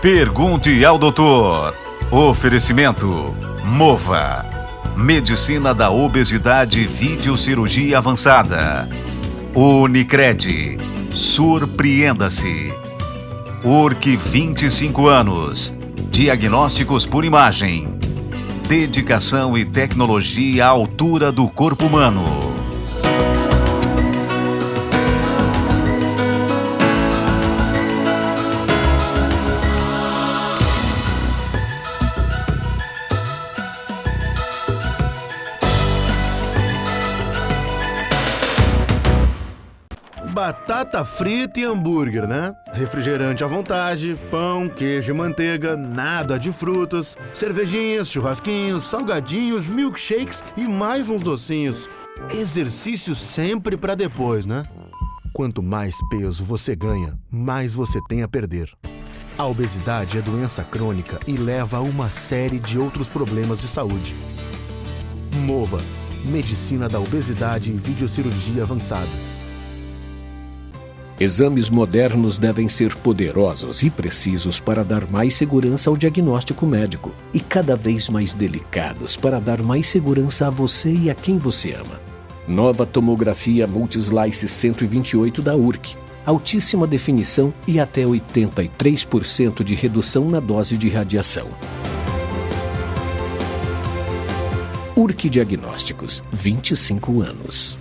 Pergunte ao doutor. Oferecimento Mova. Medicina da obesidade, videocirurgia avançada. Unicred. Surpreenda-se. URC 25 anos. Diagnósticos por imagem. Dedicação e tecnologia à altura do corpo humano. Batata frita e hambúrguer, né? Refrigerante à vontade, pão, queijo e manteiga, nada de frutas, cervejinhas, churrasquinhos, salgadinhos, milkshakes e mais uns docinhos. Exercício sempre pra depois, né? Quanto mais peso você ganha, mais você tem a perder. A obesidade é doença crônica e leva a uma série de outros problemas de saúde. Mova. Medicina da obesidade e videocirurgia avançada. Exames modernos devem ser poderosos e precisos para dar mais segurança ao diagnóstico médico e cada vez mais delicados para dar mais segurança a você e a quem você ama. Nova tomografia Multislice 128 da URC. Altíssima definição e até 83% de redução na dose de radiação. URC Diagnósticos, 25 anos.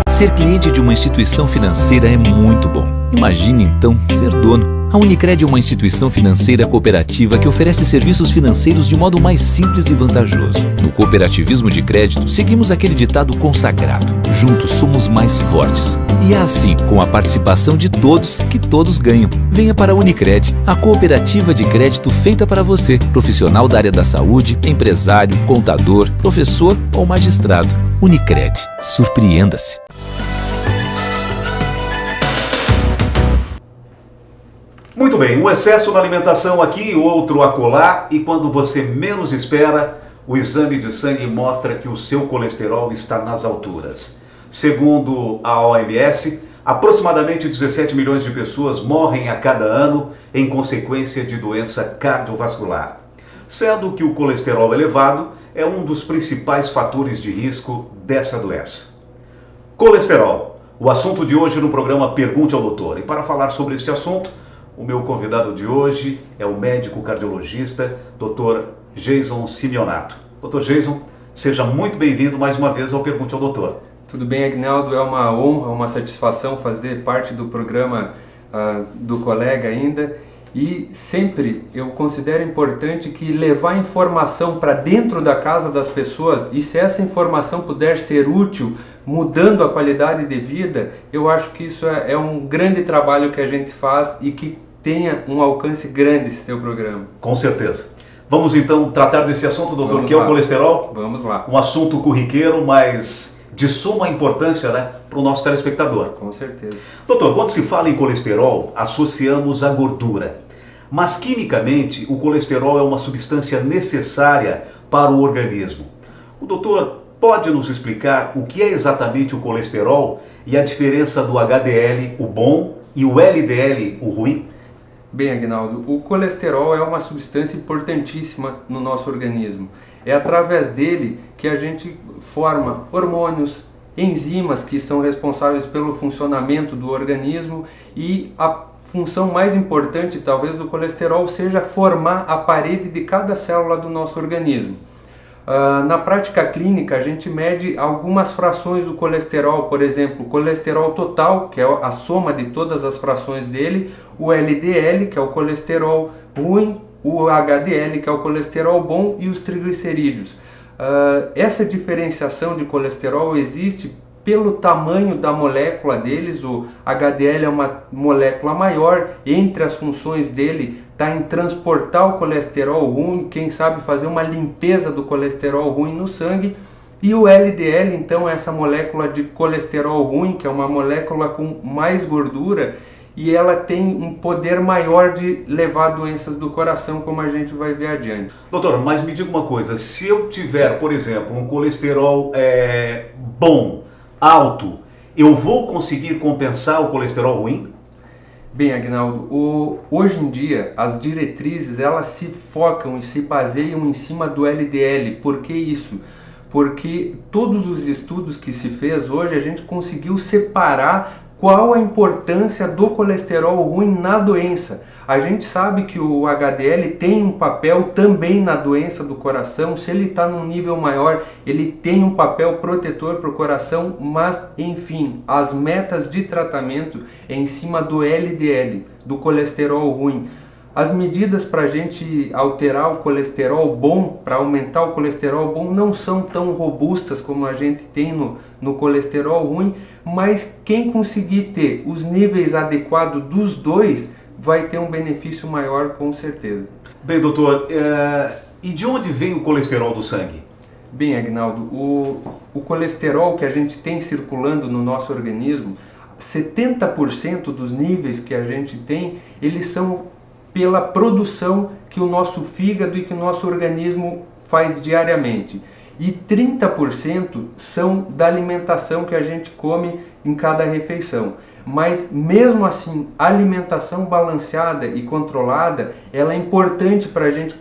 Ser cliente de uma instituição financeira é muito bom. Imagine, então, ser dono. A Unicred é uma instituição financeira cooperativa que oferece serviços financeiros de modo mais simples e vantajoso. No cooperativismo de crédito, seguimos aquele ditado consagrado: juntos somos mais fortes. E é assim, com a participação de todos, que todos ganham. Venha para a Unicred, a cooperativa de crédito feita para você, profissional da área da saúde, empresário, contador, professor ou magistrado. Unicred. Surpreenda-se. Muito bem, um excesso na alimentação aqui, outro acolá, e quando você menos espera, o exame de sangue mostra que o seu colesterol está nas alturas. Segundo a OMS, aproximadamente 17 milhões de pessoas morrem a cada ano em consequência de doença cardiovascular, sendo que o colesterol elevado é um dos principais fatores de risco dessa doença. Colesterol, o assunto de hoje no programa Pergunte ao Doutor. E para falar sobre este assunto, o meu convidado de hoje é o médico cardiologista, Dr. Jason Simeonato. Dr. Jason, seja muito bem-vindo mais uma vez ao Pergunte ao Doutor. Tudo bem, Agnaldo? É uma honra, uma satisfação fazer parte do programa do colega ainda. E sempre eu considero importante que levar informação para dentro da casa das pessoas, e se essa informação puder ser útil, mudando a qualidade de vida, eu acho que isso é um grande trabalho que a gente faz e que tenha um alcance grande esse teu programa. Com certeza. Vamos então tratar desse assunto, doutor, que é o colesterol? Vamos lá. Um assunto corriqueiro, mas de suma importância, né, para o nosso telespectador. Com certeza. Doutor, quando se fala em colesterol, associamos a gordura. Mas quimicamente, o colesterol é uma substância necessária para o organismo. O doutor pode nos explicar o que é exatamente o colesterol e a diferença do HDL, o bom, e o LDL, o ruim? Bem, Agnaldo, o colesterol é uma substância importantíssima no nosso organismo. É através dele que a gente forma hormônios, enzimas que são responsáveis pelo funcionamento do organismo, e a função mais importante, talvez, do colesterol seja formar a parede de cada célula do nosso organismo. Na prática clínica, a gente mede algumas frações do colesterol, por exemplo, o colesterol total, que é a soma de todas as frações dele, o LDL, que é o colesterol ruim, o HDL, que é o colesterol bom, e os triglicerídeos. Essa diferenciação de colesterol existe pelo tamanho da molécula deles. O HDL é uma molécula maior, entre as funções dele está em transportar o colesterol ruim, quem sabe fazer uma limpeza do colesterol ruim no sangue, e o LDL então é essa molécula de colesterol ruim, que é uma molécula com mais gordura, e ela tem um poder maior de levar doenças do coração, como a gente vai ver adiante. Doutor, mas me diga uma coisa, se eu tiver, por exemplo, um colesterol bom, alto, eu vou conseguir compensar o colesterol ruim? Bem, Aguinaldo, hoje em dia as diretrizes elas se focam e se baseiam em cima do LDL. Por que isso? Porque todos os estudos que se fez hoje a gente conseguiu separar qual a importância do colesterol ruim na doença. A gente sabe que o HDL tem um papel também na doença do coração. Se ele está num nível maior, ele tem um papel protetor para o coração, mas enfim, as metas de tratamento é em cima do LDL, do colesterol ruim. As medidas para a gente alterar o colesterol bom, para aumentar o colesterol bom, não são tão robustas como a gente tem no colesterol ruim, mas quem conseguir ter os níveis adequados dos dois vai ter um benefício maior, com certeza. Bem, doutor, e de onde vem o colesterol do sangue? Bem, Aguinaldo, o colesterol que a gente tem circulando no nosso organismo, 70% dos níveis que a gente tem, eles são pela produção que o nosso fígado e que o nosso organismo faz diariamente. E 30% são da alimentação que a gente come em cada refeição. Mas mesmo assim, a alimentação balanceada e controlada, ela é importante para a gente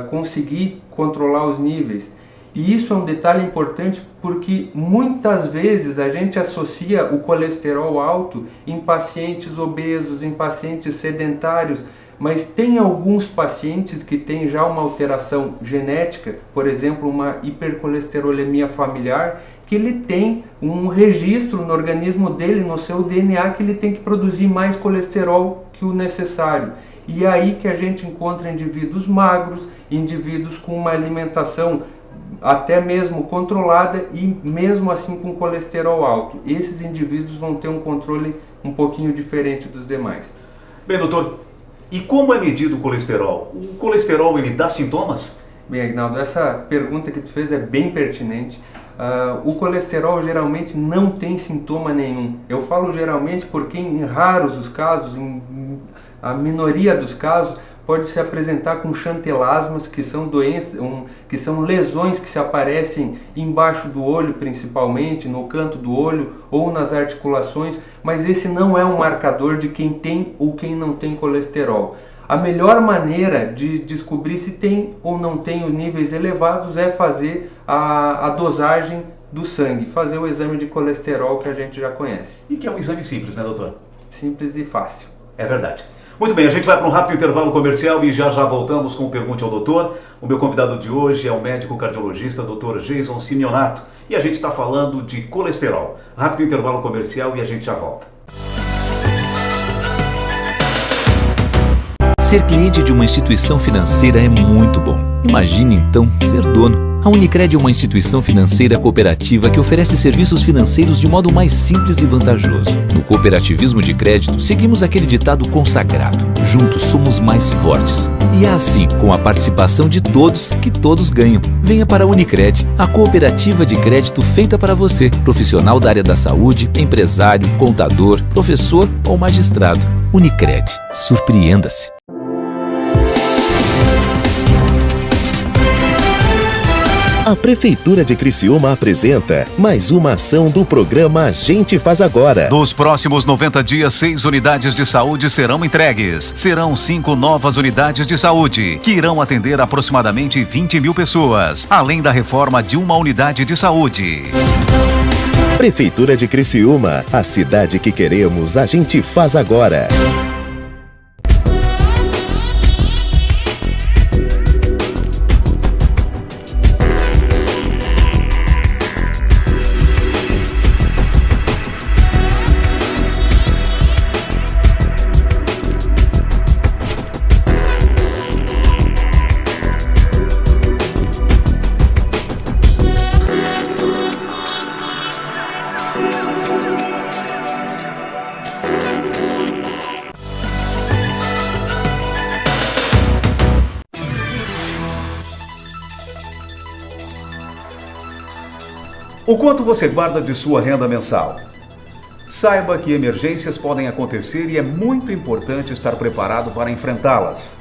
conseguir controlar os níveis. E isso é um detalhe importante porque muitas vezes a gente associa o colesterol alto em pacientes obesos, em pacientes sedentários, mas tem alguns pacientes que têm já uma alteração genética, por exemplo, uma hipercolesterolemia familiar, que ele tem um registro no organismo dele, no seu DNA, que ele tem que produzir mais colesterol que o necessário. E é aí que a gente encontra indivíduos magros, indivíduos com uma alimentação até mesmo controlada e mesmo assim com colesterol alto. Esses indivíduos vão ter um controle um pouquinho diferente dos demais. Bem, doutor, e como é medido o colesterol? O colesterol, ele dá sintomas? Bem, Aguinaldo, essa pergunta que tu fez é bem pertinente. O colesterol geralmente não tem sintoma nenhum. Eu falo geralmente porque em raros os casos, a minoria dos casos, pode se apresentar com chantelasmas, que são doenças, que são lesões que se aparecem embaixo do olho, principalmente no canto do olho ou nas articulações, mas esse não é um marcador de quem tem ou quem não tem colesterol. A melhor maneira de descobrir se tem ou não tem os níveis elevados é fazer a dosagem do sangue, fazer o exame de colesterol que a gente já conhece. E que é um exame simples, né, doutor? Simples e fácil. É verdade. Muito bem, a gente vai para um rápido intervalo comercial e já voltamos com o Pergunte ao Doutor. O meu convidado de hoje é o médico cardiologista Dr. Jason Simeonato e a gente está falando de colesterol. Rápido intervalo comercial e a gente já volta. Ser cliente de uma instituição financeira é muito bom. Imagine então ser dono. A Unicred é uma instituição financeira cooperativa que oferece serviços financeiros de modo mais simples e vantajoso. No cooperativismo de crédito, seguimos aquele ditado consagrado: juntos somos mais fortes. E é assim, com a participação de todos, que todos ganham. Venha para a Unicred, a cooperativa de crédito feita para você, profissional da área da saúde, empresário, contador, professor ou magistrado. Unicred, surpreenda-se. A Prefeitura de Criciúma apresenta mais uma ação do programa A Gente Faz Agora. Nos próximos 90 dias, 6 unidades de saúde serão entregues. Serão 5 novas unidades de saúde, que irão atender aproximadamente 20 mil pessoas, além da reforma de uma unidade de saúde. Prefeitura de Criciúma, a cidade que queremos, a gente faz agora. O quanto você guarda de sua renda mensal? Saiba que emergências podem acontecer e é muito importante estar preparado para enfrentá-las.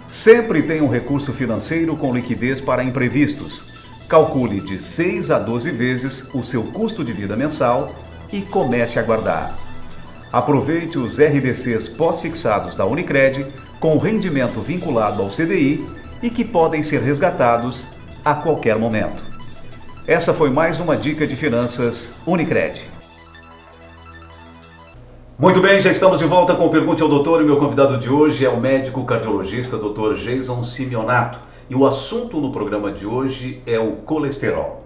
Sempre tenha um recurso financeiro com liquidez para imprevistos. Calcule de 6 a 12 vezes o seu custo de vida mensal e comece a guardar. Aproveite os RDCs pós-fixados da Unicred com rendimento vinculado ao CDI e que podem ser resgatados a qualquer momento. Essa foi mais uma dica de finanças Unicred. Muito bem, já estamos de volta com o Pergunte ao Doutor e meu convidado de hoje é o médico cardiologista Dr. Jason Simeonato e o assunto no programa de hoje é o colesterol.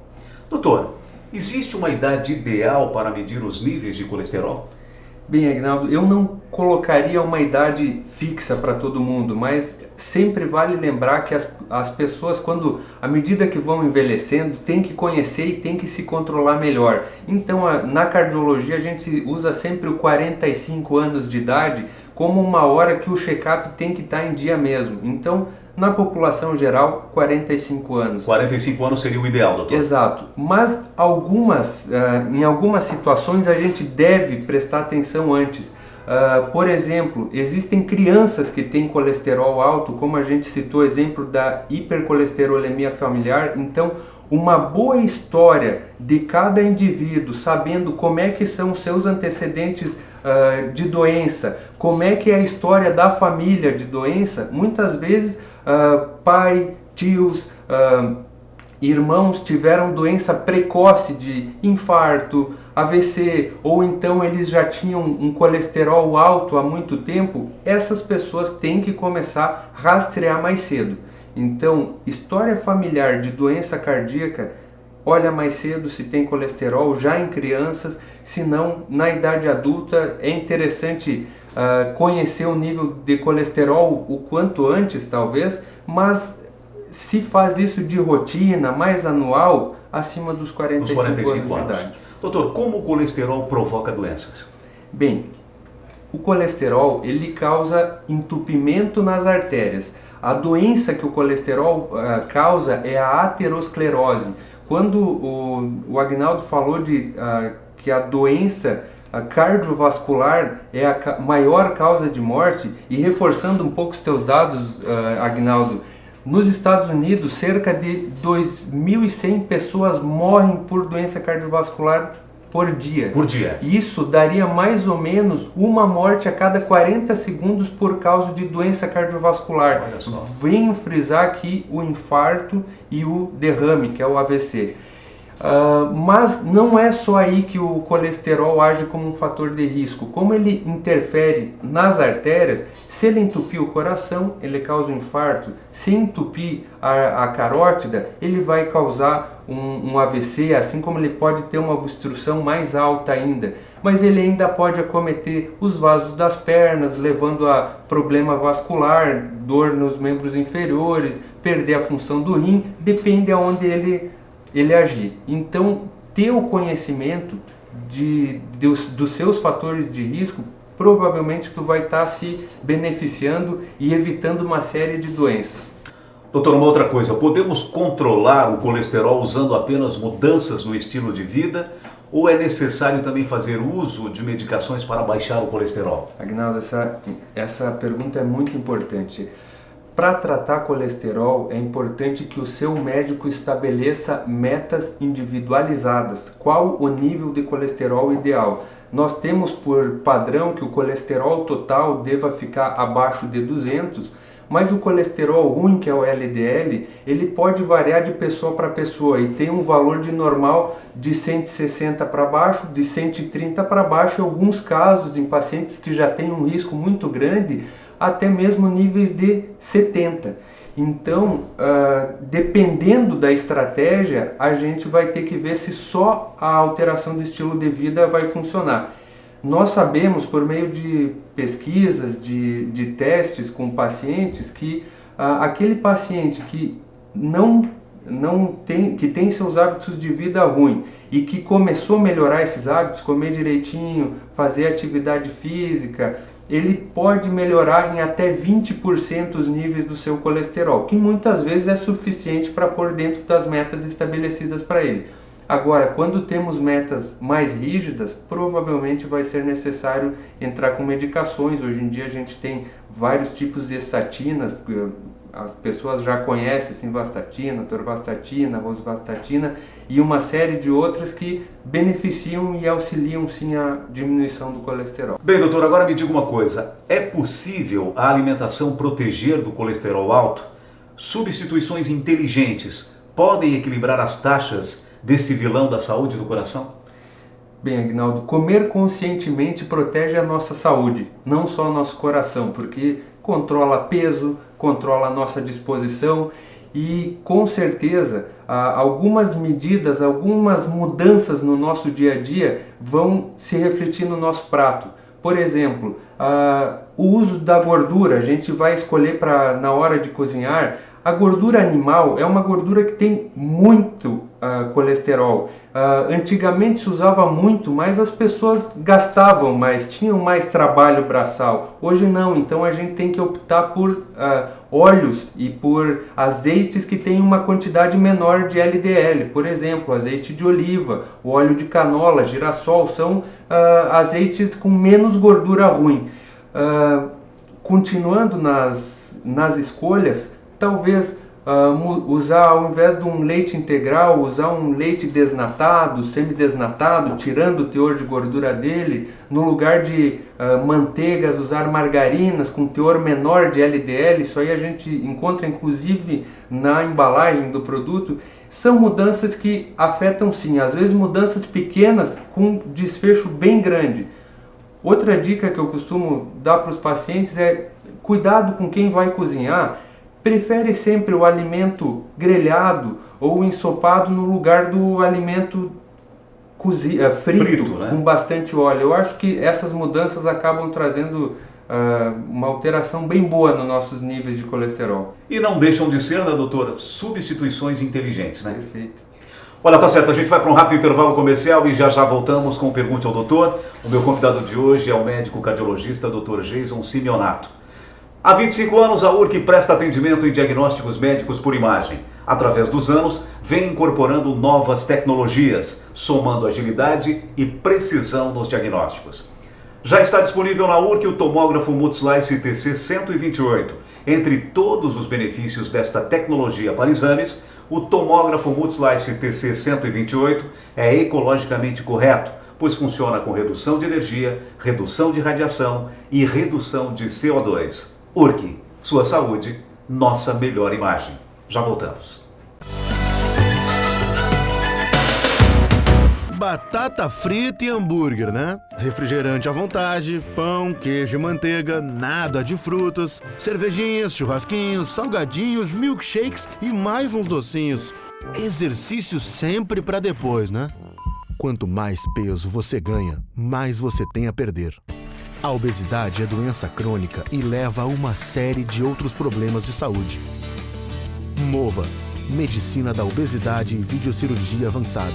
Doutor, existe uma idade ideal para medir os níveis de colesterol? Bem, Agnaldo, eu não colocaria uma idade fixa para todo mundo, mas sempre vale lembrar que as pessoas, à medida que vão envelhecendo, têm que conhecer e têm que se controlar melhor. Então, na cardiologia, a gente usa sempre o 45 anos de idade como uma hora que o check-up tem que estar em dia mesmo. Então, na população geral, 45 anos. 45 anos seria o ideal, doutor? Exato. Mas em algumas situações a gente deve prestar atenção antes. Por exemplo, existem crianças que têm colesterol alto, como a gente citou o exemplo da hipercolesterolemia familiar. Então, uma boa história de cada indivíduo, sabendo como é que são os seus antecedentes de doença, como é que é a história da família de doença, muitas vezes pai, tios, irmãos tiveram doença precoce de infarto, AVC, ou então eles já tinham um colesterol alto há muito tempo. Essas pessoas têm que começar a rastrear mais cedo. Então, história familiar de doença cardíaca, olha mais cedo se tem colesterol já em crianças, se não na idade adulta. É interessante conhecer o nível de colesterol o quanto antes talvez, mas se faz isso de rotina, mais anual, acima dos 45 anos de idade. Doutor, como o colesterol provoca doenças? Bem, o colesterol ele causa entupimento nas artérias. A doença que o colesterol causa é a aterosclerose. Quando o Agnaldo falou que a doença cardiovascular é a maior causa de morte, e reforçando um pouco os teus dados, Agnaldo, nos Estados Unidos, cerca de 2.100 pessoas morrem por doença cardiovascular por dia. Por dia. Isso daria mais ou menos uma morte a cada 40 segundos por causa de doença cardiovascular. Olha só. Venho frisar aqui o infarto e o derrame, que é o AVC. Mas não é só aí que o colesterol age como um fator de risco. Como ele interfere nas artérias, se ele entupir o coração, ele causa um infarto. Se entupir a carótida, ele vai causar um AVC, assim como ele pode ter uma obstrução mais alta ainda. Mas ele ainda pode acometer os vasos das pernas, levando a problema vascular, dor nos membros inferiores, perder a função do rim, depende aonde ele agir. Então, ter o conhecimento dos seus fatores de risco, provavelmente tu vai estar se beneficiando e evitando uma série de doenças. Doutor, uma outra coisa, podemos controlar o colesterol usando apenas mudanças no estilo de vida ou é necessário também fazer uso de medicações para baixar o colesterol? Agnaldo, essa pergunta é muito importante. Para tratar colesterol, é importante que o seu médico estabeleça metas individualizadas. Qual o nível de colesterol ideal? Nós temos por padrão que o colesterol total deva ficar abaixo de 200, mas o colesterol ruim, que é o LDL, ele pode variar de pessoa para pessoa e tem um valor de normal de 160 para baixo, de 130 para baixo, em alguns casos, em pacientes que já têm um risco muito grande, até mesmo níveis de 70. Então, dependendo da estratégia, a gente vai ter que ver se só a alteração do estilo de vida vai funcionar. Nós sabemos, por meio de pesquisas, de testes com pacientes, que aquele paciente que que tem seus hábitos de vida ruim e que começou a melhorar esses hábitos, comer direitinho, fazer atividade física, ele pode melhorar em até 20% os níveis do seu colesterol, que muitas vezes é suficiente para pôr dentro das metas estabelecidas para ele. Agora, quando temos metas mais rígidas, provavelmente vai ser necessário entrar com medicações. Hoje em dia a gente tem vários tipos de estatinas, as pessoas já conhecem, simvastatina, atorvastatina, rosuvastatina e uma série de outras que beneficiam e auxiliam sim a diminuição do colesterol. Bem, doutor, agora me diga uma coisa, é possível a alimentação proteger do colesterol alto? Substituições inteligentes podem equilibrar as taxas desse vilão da saúde do coração? Bem, Aguinaldo, comer conscientemente protege a nossa saúde, não só o nosso coração, porque controla peso, controla a nossa disposição e, com certeza, algumas medidas, algumas mudanças no nosso dia a dia vão se refletir no nosso prato. Por exemplo, o uso da gordura, a gente vai escolher na hora de cozinhar. A gordura animal é uma gordura que tem muito colesterol. Antigamente se usava muito, mas as pessoas gastavam mais, tinham mais trabalho braçal. Hoje não, então a gente tem que optar por óleos e por azeites que têm uma quantidade menor de LDL. Por exemplo, azeite de oliva, o óleo de canola, girassol, são azeites com menos gordura ruim. Continuando nas escolhas, talvez usar, ao invés de um leite integral, usar um leite desnatado, semidesnatado, tirando o teor de gordura dele. No lugar de manteigas, usar margarinas com teor menor de LDL. Isso aí a gente encontra inclusive na embalagem do produto. São mudanças que afetam sim, às vezes mudanças pequenas com desfecho bem grande. Outra dica que eu costumo dar para os pacientes é cuidado com quem vai cozinhar. Prefere sempre o alimento grelhado ou ensopado no lugar do alimento frito, né? Com bastante óleo. Eu acho que essas mudanças acabam trazendo uma alteração bem boa nos nossos níveis de colesterol. E não deixam de ser, né, doutora, substituições inteligentes, né? Perfeito. Olha, tá certo, a gente vai para um rápido intervalo comercial e já voltamos com o Pergunte ao Doutor. O meu convidado de hoje é o médico cardiologista Dr. Jason Simeonato. Há 25 anos, a URC presta atendimento em diagnósticos médicos por imagem. Através dos anos, vem incorporando novas tecnologias, somando agilidade e precisão nos diagnósticos. Já está disponível na URC o tomógrafo Multislice TC128. Entre todos os benefícios desta tecnologia para exames, o tomógrafo Multislice TC128 é ecologicamente correto, pois funciona com redução de energia, redução de radiação e redução de CO2. URC, sua saúde, nossa melhor imagem. Já voltamos. Batata frita e hambúrguer, né? Refrigerante à vontade, pão, queijo e manteiga, nada de frutas, cervejinhas, churrasquinhos, salgadinhos, milkshakes e mais uns docinhos. Exercício sempre pra depois, né? Quanto mais peso você ganha, mais você tem a perder. A obesidade é doença crônica e leva a uma série de outros problemas de saúde. MOVA, Medicina da Obesidade e Videocirurgia Avançada.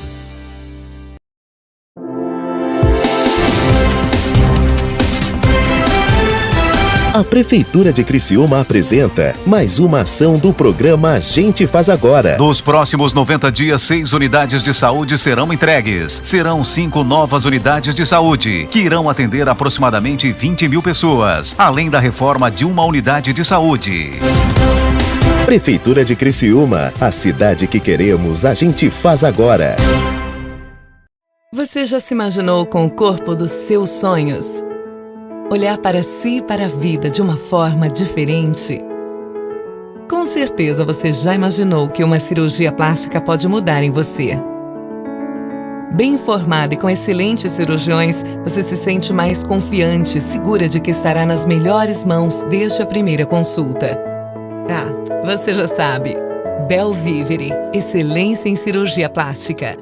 A Prefeitura de Criciúma apresenta mais uma ação do programa A Gente Faz Agora. Nos próximos 90 dias, 6 unidades de saúde serão entregues. Serão 5 novas unidades de saúde, que irão atender aproximadamente 20 mil pessoas, além da reforma de uma unidade de saúde. Prefeitura de Criciúma, a cidade que queremos, a gente faz agora. Você já se imaginou com o corpo dos seus sonhos? Olhar para si e para a vida de uma forma diferente? Com certeza você já imaginou que uma cirurgia plástica pode mudar em você. Bem informada e com excelentes cirurgiões, você se sente mais confiante, segura de que estará nas melhores mãos desde a primeira consulta. Ah, você já sabe. Belvivere, excelência em cirurgia plástica.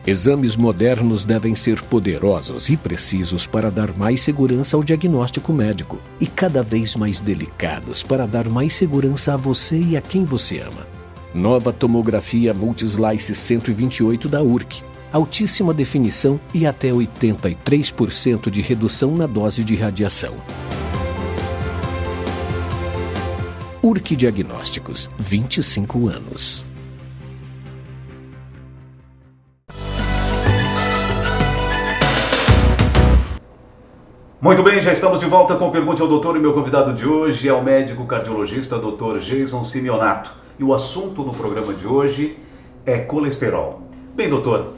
Exames modernos devem ser poderosos e precisos para dar mais segurança ao diagnóstico médico e cada vez mais delicados para dar mais segurança a você e a quem você ama. Nova tomografia Multislice 128 da URC. Altíssima definição e até 83% de redução na dose de radiação. URC Diagnósticos, 25 anos. Muito bem, já estamos de volta com Pergunte ao Doutor e meu convidado de hoje é o médico cardiologista Dr. Jason Simeonato. E o assunto no programa de hoje é colesterol. Bem, doutor,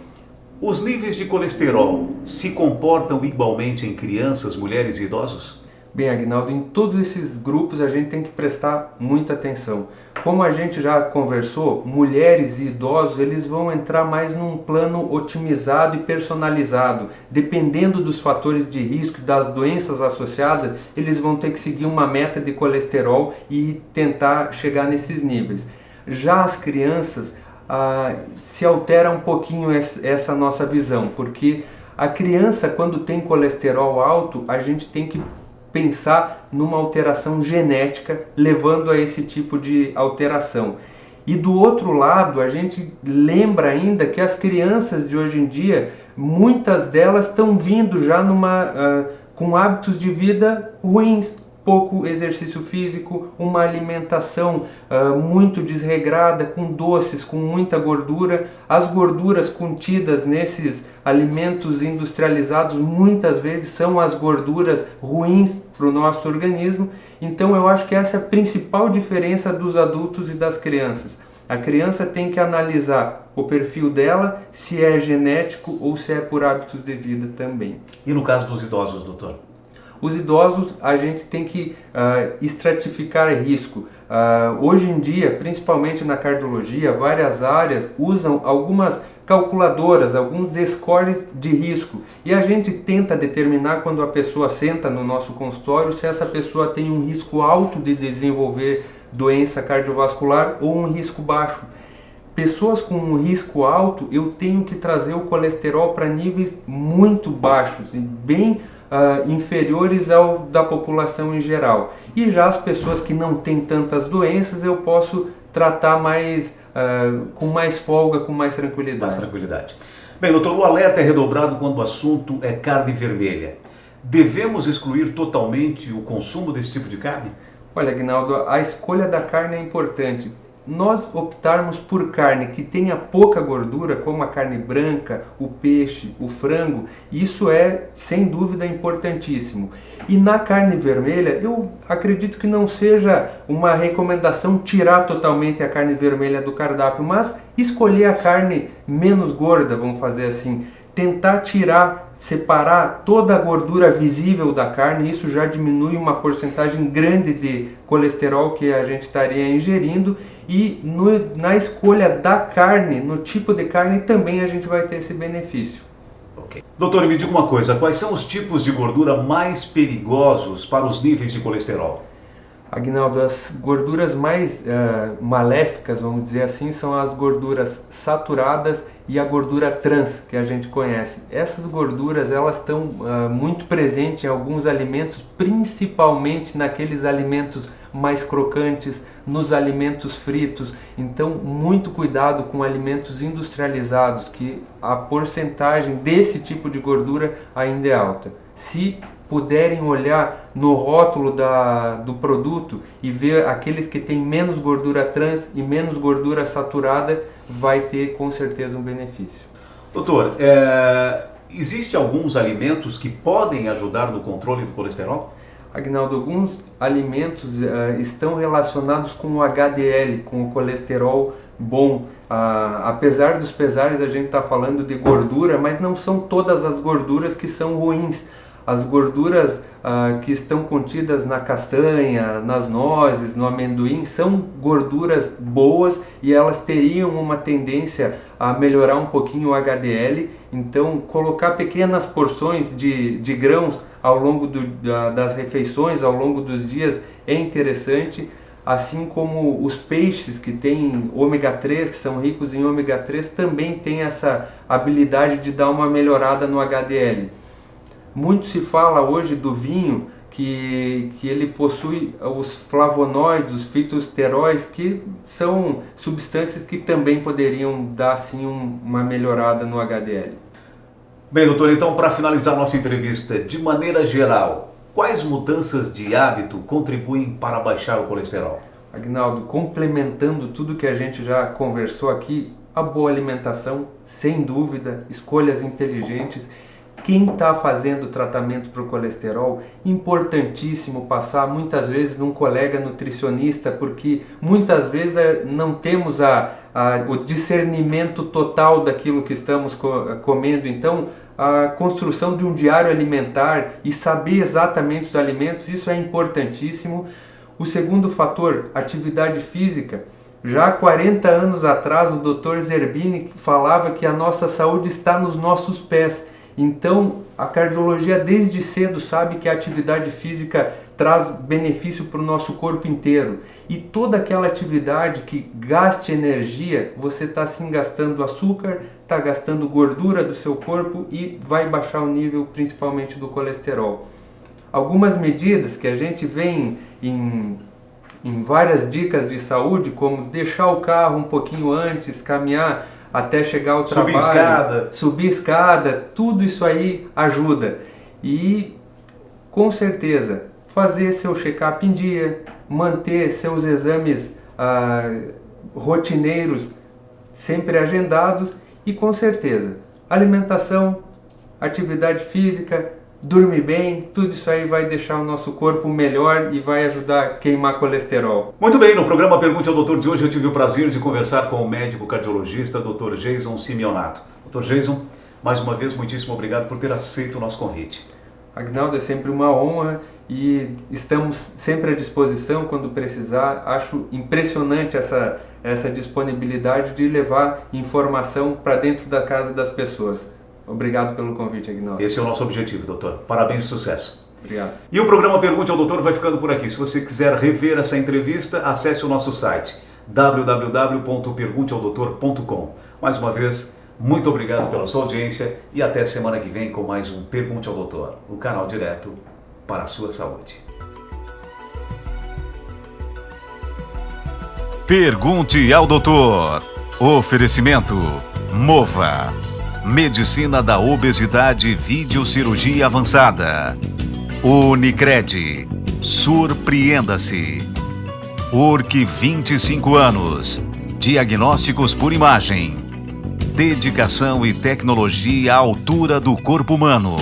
os níveis de colesterol se comportam igualmente em crianças, mulheres e idosos? Bem, Aguinaldo, em todos esses grupos a gente tem que prestar muita atenção. Como a gente já conversou, mulheres e idosos eles vão entrar mais num plano otimizado e personalizado. Dependendo dos fatores de risco e das doenças associadas, eles vão ter que seguir uma meta de colesterol e tentar chegar nesses níveis. Já as crianças, se altera um pouquinho essa nossa visão, porque a criança, quando tem colesterol alto, a gente tem que pensar numa alteração genética levando a esse tipo de alteração. E do outro lado, a gente lembra ainda que as crianças de hoje em dia, muitas delas estão vindo já com hábitos de vida ruins, pouco exercício físico, uma alimentação muito desregrada, com doces, com muita gordura. As gorduras contidas nesses alimentos industrializados muitas vezes são as gorduras ruins para o nosso organismo. Então eu acho que essa é a principal diferença dos adultos e das crianças. A criança tem que analisar o perfil dela, se é genético ou se é por hábitos de vida também. E no caso dos idosos, doutor? Os idosos, a gente tem que estratificar risco. Hoje em dia, principalmente na cardiologia, várias áreas usam algumas calculadoras, alguns scores de risco. E a gente tenta determinar, quando a pessoa senta no nosso consultório, se essa pessoa tem um risco alto de desenvolver doença cardiovascular ou um risco baixo. Pessoas com um risco alto, eu tenho que trazer o colesterol para níveis muito baixos e bem inferiores ao da população em geral. E já as pessoas que não têm tantas doenças, eu posso tratar com mais folga, com mais tranquilidade. Mais tranquilidade. Bem, doutor, o alerta é redobrado quando o assunto é carne vermelha. Devemos excluir totalmente o consumo desse tipo de carne? Olha, Aguinaldo, a escolha da carne é importante. Nós optarmos por carne que tenha pouca gordura, como a carne branca, o peixe, o frango, isso é sem dúvida importantíssimo. E na carne vermelha, eu acredito que não seja uma recomendação tirar totalmente a carne vermelha do cardápio, mas escolher a carne menos gorda, vamos fazer assim. Tentar separar toda a gordura visível da carne, isso já diminui uma porcentagem grande de colesterol que a gente estaria ingerindo, e na escolha da carne, no tipo de carne, também a gente vai ter esse benefício. Ok. Doutor, me diga uma coisa, quais são os tipos de gordura mais perigosos para os níveis de colesterol? Aguinaldo, as gorduras mais maléficas, vamos dizer assim, são as gorduras saturadas e a gordura trans, que a gente conhece. Essas gorduras, elas estão muito presentes em alguns alimentos, principalmente naqueles alimentos mais crocantes, nos alimentos fritos. Então, muito cuidado com alimentos industrializados, que a porcentagem desse tipo de gordura ainda é alta. Se puderem olhar no rótulo do produto e ver aqueles que têm menos gordura trans e menos gordura saturada, vai ter com certeza um benefício. Doutor, existe alguns alimentos que podem ajudar no controle do colesterol? Aguinaldo, alguns alimentos estão relacionados com o HDL, com o colesterol bom. Apesar dos pesares, a gente está falando de gordura, mas não são todas as gorduras que são ruins. As gorduras que estão contidas na castanha, nas nozes, no amendoim, são gorduras boas e elas teriam uma tendência a melhorar um pouquinho o HDL. Então, colocar pequenas porções de grãos ao longo das refeições, ao longo dos dias, é interessante. Assim como os peixes que têm ômega 3, que são ricos em ômega 3, também têm essa habilidade de dar uma melhorada no HDL. Muito se fala hoje do vinho que ele possui os flavonoides, os fitosteróis, que são substâncias que também poderiam dar assim uma melhorada no HDL. Bem, doutor, então para finalizar nossa entrevista, de maneira geral, quais mudanças de hábito contribuem para baixar o colesterol? Aguinaldo, complementando tudo que a gente já conversou aqui, a boa alimentação, sem dúvida, escolhas inteligentes, Quem está fazendo tratamento para o colesterol, importantíssimo passar muitas vezes num colega nutricionista, porque muitas vezes não temos o discernimento total daquilo que estamos comendo. Então, a construção de um diário alimentar e saber exatamente os alimentos, isso é importantíssimo. O segundo fator, atividade física. Já há 40 anos atrás, o Dr. Zerbini falava que a nossa saúde está nos nossos pés. Então, a cardiologia desde cedo sabe que a atividade física traz benefício para o nosso corpo inteiro. E toda aquela atividade que gaste energia, você está sim gastando açúcar, está gastando gordura do seu corpo e vai baixar o nível principalmente do colesterol. Algumas medidas que a gente vê em várias dicas de saúde, como deixar o carro um pouquinho antes, caminhar até chegar ao trabalho, subir escada, tudo isso aí ajuda. E com certeza fazer seu check-up em dia, manter seus exames rotineiros sempre agendados e com certeza alimentação, atividade física, dormir bem, tudo isso aí vai deixar o nosso corpo melhor e vai ajudar a queimar colesterol. Muito bem, no programa Pergunte ao Doutor de hoje eu tive o prazer de conversar com o médico cardiologista Dr. Jason Simeonato. Dr. Jason, mais uma vez, muitíssimo obrigado por ter aceito o nosso convite. Agnaldo, é sempre uma honra e estamos sempre à disposição quando precisar. Acho impressionante essa disponibilidade de levar informação para dentro da casa das pessoas. Obrigado pelo convite, Agnaldo. Esse é o nosso objetivo, doutor. Parabéns e sucesso. Obrigado. E o programa Pergunte ao Doutor vai ficando por aqui. Se você quiser rever essa entrevista, acesse o nosso site www.pergunteaodoutor.com. Mais uma vez, muito obrigado pela sua audiência e até semana que vem com mais um Pergunte ao Doutor, o canal direto para a sua saúde. Pergunte ao Doutor. Oferecimento Mova. Medicina da obesidade, videocirurgia avançada. Unicred. Surpreenda-se. URC 25 anos. Diagnósticos por imagem. Dedicação e tecnologia à altura do corpo humano.